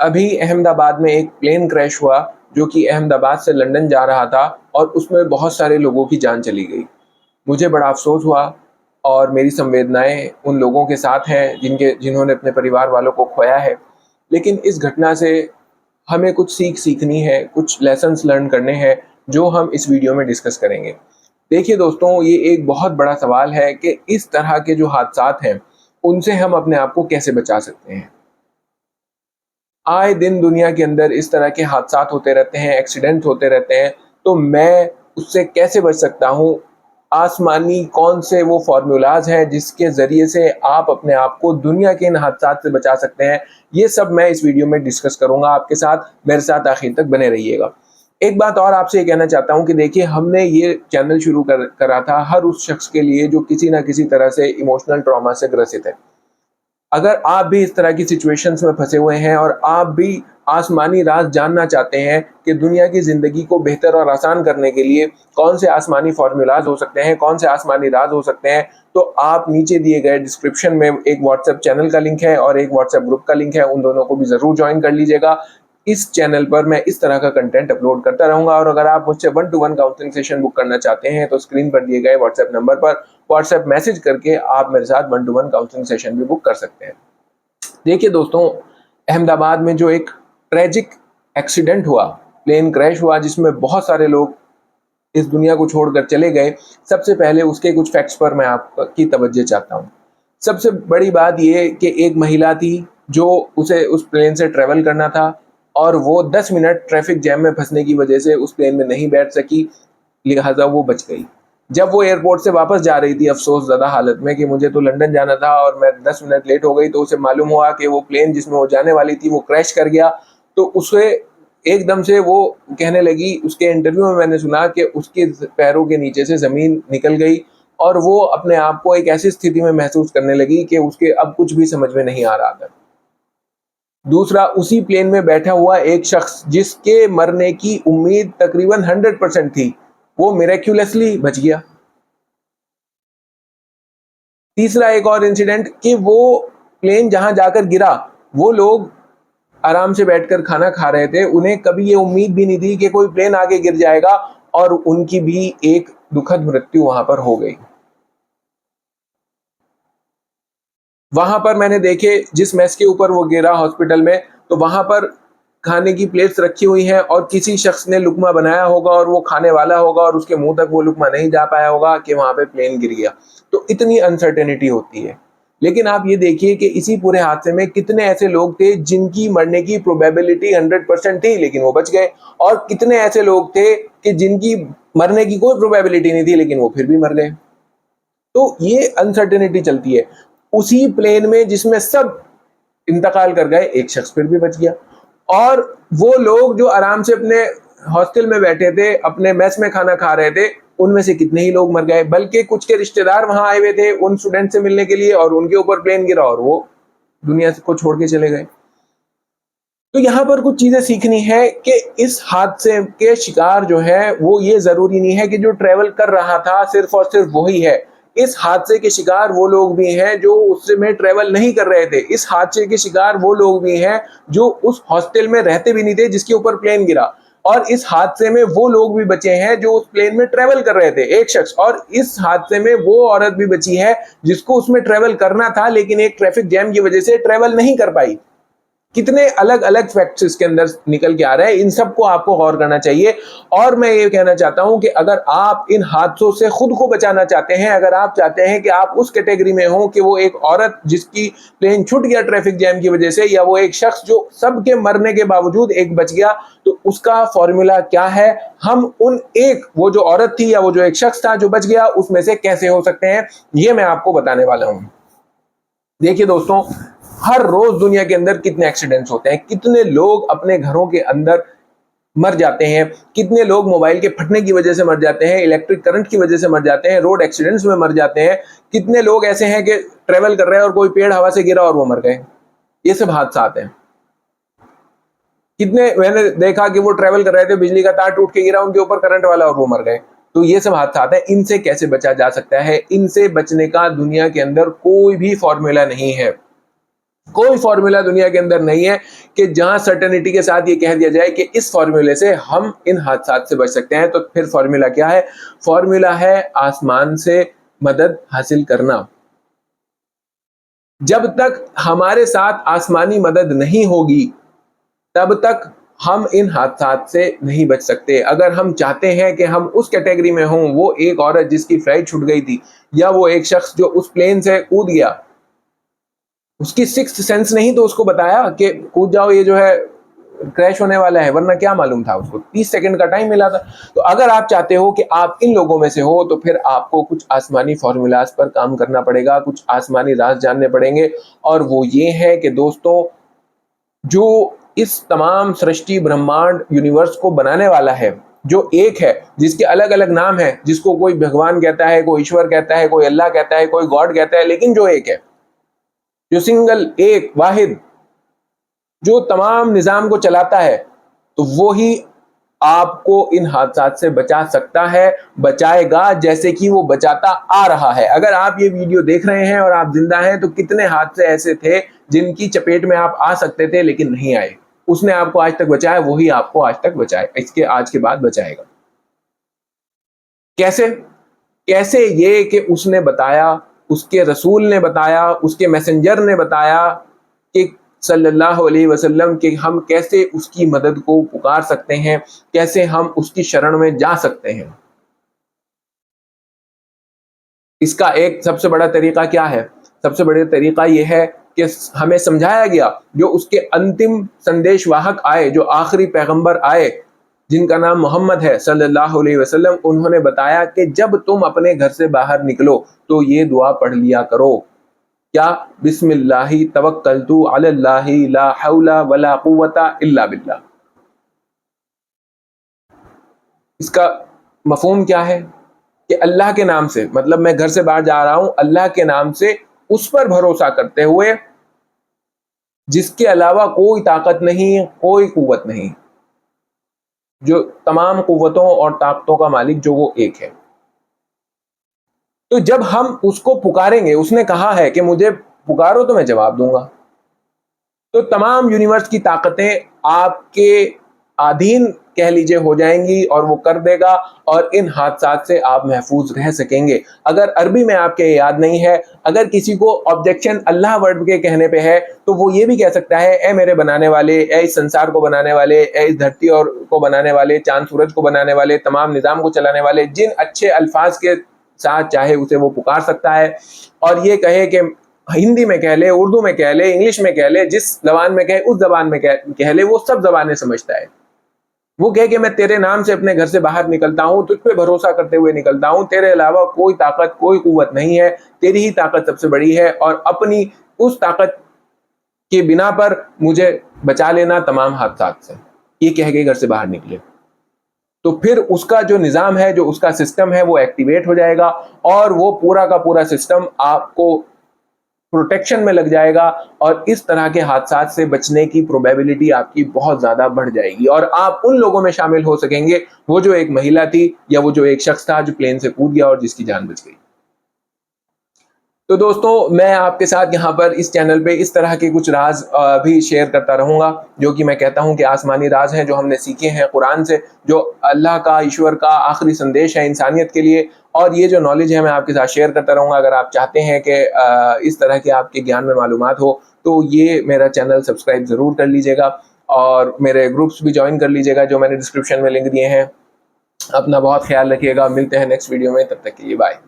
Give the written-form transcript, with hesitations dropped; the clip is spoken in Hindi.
अभी अहमदाबाद में एक प्लेन क्रैश हुआ जो कि अहमदाबाद से लंदन जा रहा था और उसमें बहुत सारे लोगों की जान चली गई। मुझे बड़ा अफ़सोस हुआ और मेरी संवेदनाएँ उन लोगों के साथ हैं जिन्होंने अपने परिवार वालों को खोया है। लेकिन इस घटना से हमें कुछ सीख सीखनी है, कुछ लेसन्स लर्न करने हैं जो हम इस वीडियो में डिस्कस करेंगे। देखिए दोस्तों, ये एक बहुत बड़ा सवाल है कि इस तरह के जो हादसात हैं, उनसे हम अपने आप को कैसे बचा सकते हैं। आए दिन दुनिया के अंदर इस तरह के हादसात होते रहते हैं, एक्सीडेंट होते रहते हैं, तो मैं उससे कैसे बच सकता हूँ? आसमानी कौन से वो फ़ॉर्मूलाज़ हैं जिसके ज़रिए से आप अपने आप को दुनिया के इन हादसात से बचा सकते हैं? ये सब मैं इस वीडियो में डिस्कस करूँगा आपके साथ, मेरे साथ आखिर तक बने रहिएगा। एक बात और आपसे ये कहना चाहता हूँ कि देखिए, हमने ये चैनल शुरू करा था हर उस शख्स के लिए जो किसी न किसी तरह से इमोशनल ट्रॉमा से ग्रसित है। अगर आप भी इस तरह की सिचुएशंस में फंसे हुए हैं और आप भी आसमानी राज जानना चाहते हैं कि दुनिया की ज़िंदगी को बेहतर और आसान करने के लिए कौन से आसमानी फ़ॉर्मूलाज़ हो सकते हैं, कौन से आसमानी राज हो सकते हैं, तो आप नीचे दिए गए डिस्क्रिप्शन में एक व्हाट्सएप चैनल का लिंक है और एक व्हाट्सएप ग्रुप का लिंक है, उन दोनों को भी ज़रूर जॉइन कर लीजिएगा। इस चैनल पर मैं इस तरह का कंटेंट अपलोड करता रहूँगा और अगर आप मुझसे 1 टू 1 काउंसलिंग सेशन बुक करना चाहते हैं तो स्क्रीन पर दिए गए व्हाट्सएप नंबर पर व्हाट्सएप मैसेज करके आप मेरे साथ 1 टू 1 काउंसलिंग सेशन भी बुक कर सकते हैं। देखिए दोस्तों, अहमदाबाद में जो एक ट्रेजिक एक्सीडेंट हुआ, प्लेन क्रैश हुआ जिसमें बहुत सारे लोग इस दुनिया को छोड़कर चले गए, सबसे पहले उसके कुछ फैक्ट्स पर मैं आपकी तवज्जो चाहता हूँ। सबसे बड़ी बात ये कि एक महिला थी जो उसे उस प्लेन से ट्रैवल करना था और वो 10 मिनट ट्रैफिक जैम में फंसने की वजह से उस प्लेन में नहीं बैठ सकी, लिहाजा वो बच गई। जब वो एयरपोर्ट से वापस जा रही थी अफ़सोस ज़दा हालत में कि मुझे तो लंदन जाना था और मैं 10 मिनट लेट हो गई, तो उसे मालूम हुआ कि वो प्लेन जिसमें वो जाने वाली थी वो क्रैश कर गया। तो उसे एकदम से वो कहने लगी, उसके इंटरव्यू में मैंने सुना कि उसके पैरों के नीचे से ज़मीन निकल गई और वो अपने आप को एक ऐसी स्थिति में महसूस करने लगी कि उसके अब कुछ भी समझ में नहीं आ रहा था। दूसरा, उसी प्लेन में बैठा हुआ एक शख्स जिसके मरने की उम्मीद तकरीबन 100% थी, वो मिरेक्युलसली बच गया। तीसरा एक और इंसिडेंट कि वो प्लेन जहां जाकर गिरा, वो लोग आराम से बैठकर खाना खा रहे थे, उन्हें कभी ये उम्मीद भी नहीं थी कि कोई प्लेन आगे गिर जाएगा और उनकी भी एक दुखद मृत्यु वहां पर हो गई। वहां पर मैंने देखे जिस मेस के ऊपर वो गिरा हॉस्पिटल में, तो वहां पर खाने की प्लेट्स रखी हुई हैं और किसी शख्स ने लुकमा बनाया होगा और वो खाने वाला होगा और उसके मुंह तक वो लुकमा नहीं जा पाया होगा कि वहां पे प्लेन गिर गया। तो इतनी अनसर्टेनिटी होती है। लेकिन आप ये देखिए कि इसी पूरे हादसे में कितने ऐसे लोग थे जिनकी मरने की प्रोबेबिलिटी 100% थी लेकिन वो बच गए, और कितने ऐसे लोग थे कि जिनकी मरने की कोई प्रोबेबिलिटी नहीं थी लेकिन वो फिर भी मर गए। तो ये अनसर्टेनिटी चलती है। उसी प्लेन में जिसमें सब इंतकाल कर गए, एक शख्स फिर भी बच गया। और वो लोग जो आराम से अपने हॉस्टल में बैठे थे, अपने मेस में खाना खा रहे थे, उनमें से कितने ही लोग मर गए, बल्कि कुछ के रिश्तेदार वहां आए हुए थे उन स्टूडेंट से मिलने के लिए और उनके ऊपर प्लेन गिरा और वो दुनिया को छोड़ के चले गए। तो यहाँ पर कुछ चीजें सीखनी है कि इस हादसे के शिकार जो है वो ये जरूरी नहीं है कि जो ट्रेवल कर रहा था सिर्फ और सिर्फ वही है। इस हादसे के शिकार वो लोग भी हैं जो उससे में ट्रेवल नहीं कर रहे थे। इस हादसे के शिकार वो लोग भी हैं जो उस हॉस्टल में रहते भी नहीं थे जिसके ऊपर प्लेन गिरा। और इस हादसे में वो लोग भी बचे हैं जो उस प्लेन में ट्रेवल कर रहे थे, एक शख्स। और इस हादसे में वो औरत भी बची है जिसको उसमें ट्रेवल करना था लेकिन एक ट्रैफिक जैम की वजह से ट्रेवल नहीं कर पाई। कितने अलग अलग फैक्ट्स इसके अंदर निकल के आ रहे हैं, इन सबको आपको गौर करना चाहिए। और मैं ये कहना चाहता हूं कि अगर आप इन हादसों से खुद को बचाना चाहते हैं, अगर आप चाहते हैं कि आप उस कैटेगरी में हो कि वो एक औरत जिसकी प्लेन छूट गया ट्रैफिक जैम की वजह से, या वो एक शख्स जो सबके मरने के बावजूद एक बच गया, तो उसका फॉर्मूला क्या है, हम उन एक वो जो औरत थी या वो जो एक शख्स था जो बच गया उसमें से कैसे हो सकते हैं, ये मैं आपको बताने वाला हूं। देखिए दोस्तों, हर रोज दुनिया के अंदर कितने एक्सीडेंट्स होते हैं, कितने लोग अपने घरों के अंदर मर जाते हैं, कितने लोग मोबाइल के फटने की वजह से मर जाते हैं, इलेक्ट्रिक करंट की वजह से मर जाते हैं, रोड एक्सीडेंट्स में मर जाते हैं। कितने लोग ऐसे हैं कि ट्रेवल कर रहे हैं और कोई पेड़ हवा से गिरा और वो मर गए। ये सब हादसात हैं। कितने मैंने देखा कि वो ट्रेवल कर रहे थे, बिजली का तार टूट के गिरा उनके ऊपर करंट वाला और वो मर गए। तो ये सब हादसात हैं। इनसे कैसे बचा जा सकता है? इनसे बचने का दुनिया के अंदर कोई भी फॉर्मूला नहीं है। कोई फॉर्मूला दुनिया के अंदर नहीं है कि जहां सर्टेनिटी के साथ ये कह दिया जाए कि इस फॉर्मूले से हम इन हादसात से बच सकते हैं। तो फिर फॉर्मूला क्या है? फॉर्मूला है आसमान से मदद हासिल करना। जब तक हमारे साथ आसमानी मदद नहीं होगी तब तक हम इन हादसात से नहीं बच सकते। अगर हम चाहते हैं कि हम उस कैटेगरी में हों, वो एक औरत जिसकी फ्लाइट छूट गई थी, या वो एक शख्स जो उस प्लेन से कूद गया, उसकी सिक्स्थ सेंस नहीं तो उसको बताया कि कूद जाओ, ये जो है क्रैश होने वाला है, वरना क्या मालूम था उसको, 30 सेकंड का टाइम मिला था। तो अगर आप चाहते हो कि आप इन लोगों में से हो तो फिर आपको कुछ आसमानी फॉर्मूलाज पर काम करना पड़ेगा, कुछ आसमानी राज जानने पड़ेंगे। और वो ये है कि दोस्तों, जो इस तमाम सृष्टि ब्रह्मांड यूनिवर्स को बनाने वाला है, जो एक है, जिसके अलग अलग नाम है, जिसको कोई भगवान कहता है, कोई ईश्वर कहता है, कोई अल्लाह कहता है, कोई गॉड कहता है, लेकिन जो एक है, जो सिंगल, एक वाहिद, जो तमाम निजाम को चलाता है, तो वो ही आपको इन हादसात से बचा सकता है, बचाएगा, जैसे कि वो बचाता आ रहा है। अगर आप ये वीडियो देख रहे हैं और आप जिंदा हैं तो कितने हादसे ऐसे थे जिनकी चपेट में आप आ सकते थे लेकिन नहीं आए। उसने आपको आज तक बचाया, वही आपको आज तक बचाए, इसके आज के बाद बचाएगा। कैसे? कैसे? ये कि उसने बताया, उसके रसूल ने बताया, उसके मैसेंजर ने बताया कि सल्लल्लाहु अलैहि वसल्लम कि हम कैसे उसकी मदद को पुकार सकते हैं, कैसे हम उसकी शरण में जा सकते हैं। इसका एक सबसे बड़ा तरीका क्या है? सबसे बड़ा तरीका यह है कि हमें समझाया गया, जो उसके अंतिम संदेशवाहक आए, जो आखिरी पैगंबर आए, जिनका नाम मोहम्मद है सल्लल्लाहु अलैहि वसल्लम, उन्होंने बताया कि जब तुम अपने घर से बाहर निकलो तो ये दुआ पढ़ लिया करो। क्या? बिस्मिल्लाहि तवक्कलतु अलल्लाहि ला हौला वला कुव्वता इल्ला बिल्लाह। इसका मफहूम क्या है? कि अल्लाह के नाम से, मतलब मैं घर से बाहर जा रहा हूं, अल्लाह के नाम से, उस पर भरोसा करते हुए जिसके अलावा कोई ताकत नहीं, कोई कुव्वत नहीं, जो तमाम कुव्वतों और ताकतों का मालिक, जो वो एक है। तो जब हम उसको पुकारेंगे, उसने कहा है कि मुझे पुकारो तो मैं जवाब दूंगा, तो तमाम यूनिवर्स की ताकतें आपके अधीन कह लीजिए हो जाएंगी और वो कर देगा, और इन हादसात से आप महफूज रह सकेंगे। अगर अरबी में आपके याद नहीं है, अगर किसी को ऑब्जेक्शन अल्लाह वर्ड के कहने पे है, तो वो ये भी कह सकता है, ए मेरे बनाने वाले, ए इस संसार को बनाने वाले, ए इस धरती और को बनाने वाले, चांद सूरज को बनाने वाले, तमाम निजाम को चलाने वाले, जिन अच्छे अल्फाज के साथ चाहे उसे वो पुकार सकता है, और ये कहे कि हिंदी में कह ले, उर्दू में कह ले, इंग्लिश में कह ले, जिस जबान में कहे उस जबान में कह ले, वो सब जबानें समझता है। वो कहे कि मैं तेरे नाम से अपने घर से बाहर निकलता हूं, तुझ पे भरोसा करते हुए निकलता हूं, तेरे अलावा कोई ताकत, कोई कुव्वत नहीं है, तेरी ही ताकत सबसे बड़ी है, और अपनी उस ताकत के बिना पर मुझे बचा लेना तमाम हादसात से। ये कह के घर से बाहर निकले तो फिर उसका जो निज़ाम है, जो उसका सिस्टम है, वो एक्टिवेट हो जाएगा, और वो पूरा का पूरा सिस्टम आपको प्रोटेक्शन में लग जाएगा, और इस तरह के हादसात से बचने की प्रोबेबिलिटी आपकी बहुत ज़्यादा बढ़ जाएगी, और आप उन लोगों में शामिल हो सकेंगे, वो जो एक महिला थी, या वो जो एक शख्स था जो प्लेन से कूद गया और जिसकी जान बच गई। तो दोस्तों, मैं आपके साथ यहाँ पर इस चैनल पे इस तरह के कुछ राज भी शेयर करता रहूँगा, जो कि मैं कहता हूँ कि आसमानी राज हैं, जो हमने सीखे हैं कुरान से, जो अल्लाह का, ईश्वर का आखिरी संदेश है इंसानियत के लिए। और ये जो नॉलेज है मैं आपके साथ शेयर करता रहूँगा। अगर आप चाहते हैं कि इस तरह के आपके ज्ञान में मालूमात हो, तो ये मेरा चैनल सब्सक्राइब ज़रूर कर लीजिएगा, और मेरे ग्रुप्स भी ज्वाइन कर लीजिएगा, जो मैंने डिस्क्रिप्शन में लिंक दिए हैं। अपना बहुत ख्याल रखिएगा, मिलते हैं नेक्स्ट वीडियो में, तब तक के लिए बाय।